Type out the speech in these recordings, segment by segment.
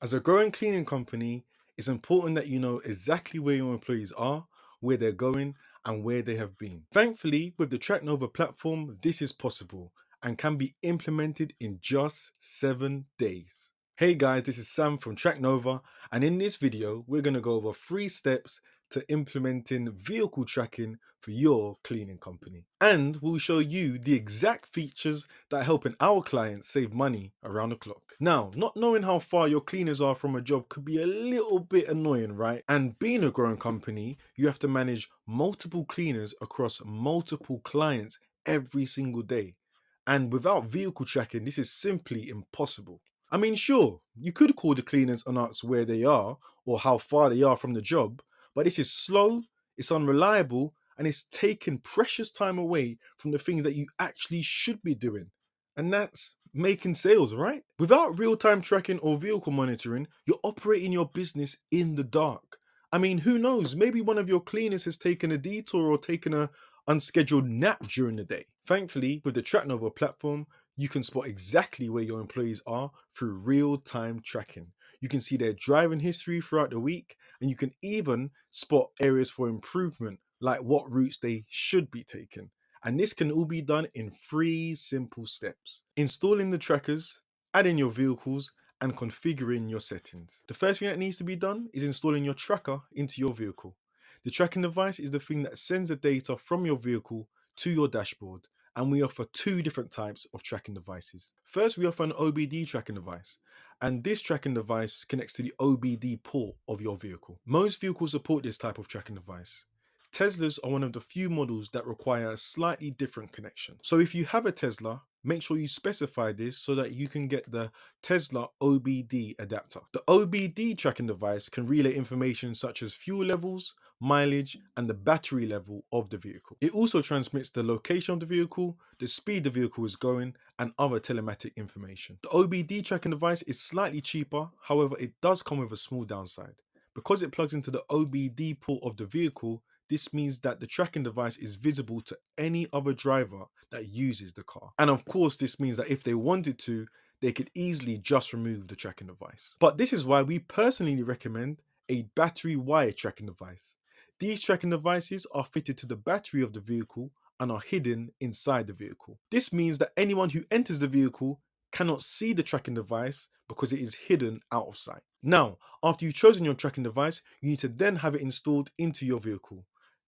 As a growing cleaning company, it's important that you know exactly where your employees are, where they're going, and where they have been. Thankfully, with the Traknova platform, this is possible and can be implemented in just 7 days. Hey guys, this is Sam from Traknova, and in this video, we're going to go over 3 steps to implementing vehicle tracking for your cleaning company. And we'll show you the exact features that are helping our clients save money around the clock. Now, not knowing how far your cleaners are from a job could be a little bit annoying, right? And being a growing company, you have to manage multiple cleaners across multiple clients every single day. And without vehicle tracking, this is simply impossible. I mean, sure, you could call the cleaners and ask where they are or how far they are from the job, but this is slow, it's unreliable, and it's taking precious time away from the things that you actually should be doing. And that's making sales, right? Without real time tracking or vehicle monitoring, you're operating your business in the dark. I mean, who knows? Maybe one of your cleaners has taken a detour or taken a unscheduled nap during the day. Thankfully, with the TrackNova platform, you can spot exactly where your employees are through real time tracking. You can see their driving history throughout the week, and you can even spot areas for improvement, like what routes they should be taking. And this can all be done in 3 simple steps: installing the trackers, adding your vehicles, and configuring your settings. The first thing that needs to be done is installing your tracker into your vehicle. The tracking device is the thing that sends the data from your vehicle to your dashboard, and we offer 2 different types of tracking devices. First, we offer an OBD tracking device, and this tracking device connects to the OBD port of your vehicle. Most vehicles support this type of tracking device. Teslas are one of the few models that require a slightly different connection. So if you have a Tesla, make sure you specify this so that you can get the Tesla OBD adapter. The OBD tracking device can relay information such as fuel levels, mileage, and the battery level of the vehicle. It also transmits the location of the vehicle, the speed the vehicle is going, and other telematic information. The OBD tracking device is slightly cheaper, however, it does come with a small downside. Because it plugs into the OBD port of the vehicle, this means that the tracking device is visible to any other driver that uses the car. And of course, this means that if they wanted to, they could easily just remove the tracking device. But this is why we personally recommend a battery wired tracking device. These tracking devices are fitted to the battery of the vehicle and are hidden inside the vehicle. This means that anyone who enters the vehicle cannot see the tracking device because it is hidden out of sight. Now, after you've chosen your tracking device, you need to then have it installed into your vehicle.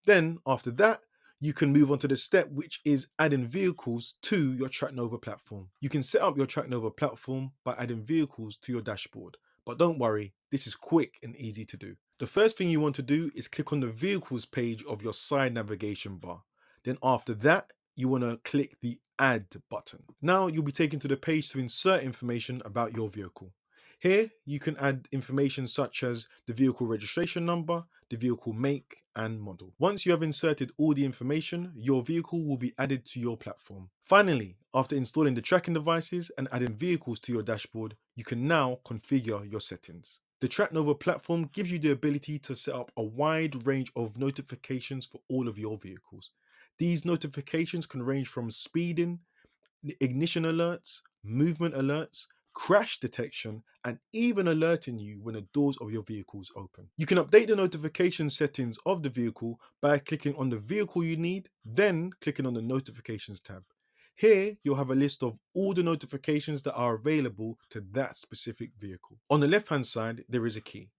Then, after that, you can move on to the step which is adding vehicles to your Traknova platform. You can set up your Traknova platform by adding vehicles to your dashboard. But don't worry, this is quick and easy to do. The first thing you want to do is click on the vehicles page of your side navigation bar. Then after that, you want to click the add button. Now you'll be taken to the page to insert information about your vehicle. Here, you can add information such as the vehicle registration number, the vehicle make and model. Once you have inserted all the information, your vehicle will be added to your platform. Finally, after installing the tracking devices and adding vehicles to your dashboard, you can now configure your settings. The Traknova platform gives you the ability to set up a wide range of notifications for all of your vehicles. These notifications can range from speeding, ignition alerts, movement alerts, crash detection, and even alerting you when the doors of your vehicles open. You can update the notification settings of the vehicle by clicking on the vehicle you need, then clicking on the notifications tab. Here, you'll have a list of all the notifications that are available to that specific vehicle. On the left-hand side, there is a key.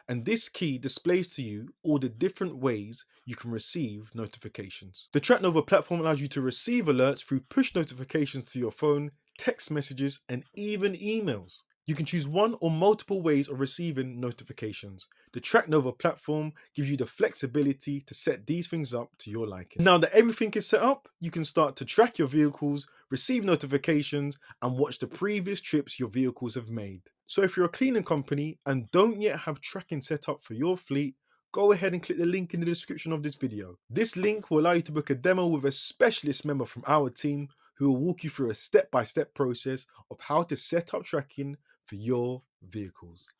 And this key displays to you all the different ways you can receive notifications. The Traknova platform allows you to receive alerts through push notifications to your phone, text messages, and even emails. You can choose one or multiple ways of receiving notifications. The Traknova platform gives you the flexibility to set these things up to your liking. Now that everything is set up, you can start to track your vehicles, receive notifications, and watch the previous trips your vehicles have made. So if you're a cleaning company and don't yet have tracking set up for your fleet, go ahead and click the link in the description of this video. This link will allow you to book a demo with a specialist member from our team who will walk you through a step-by-step process of how to set up tracking for your vehicles.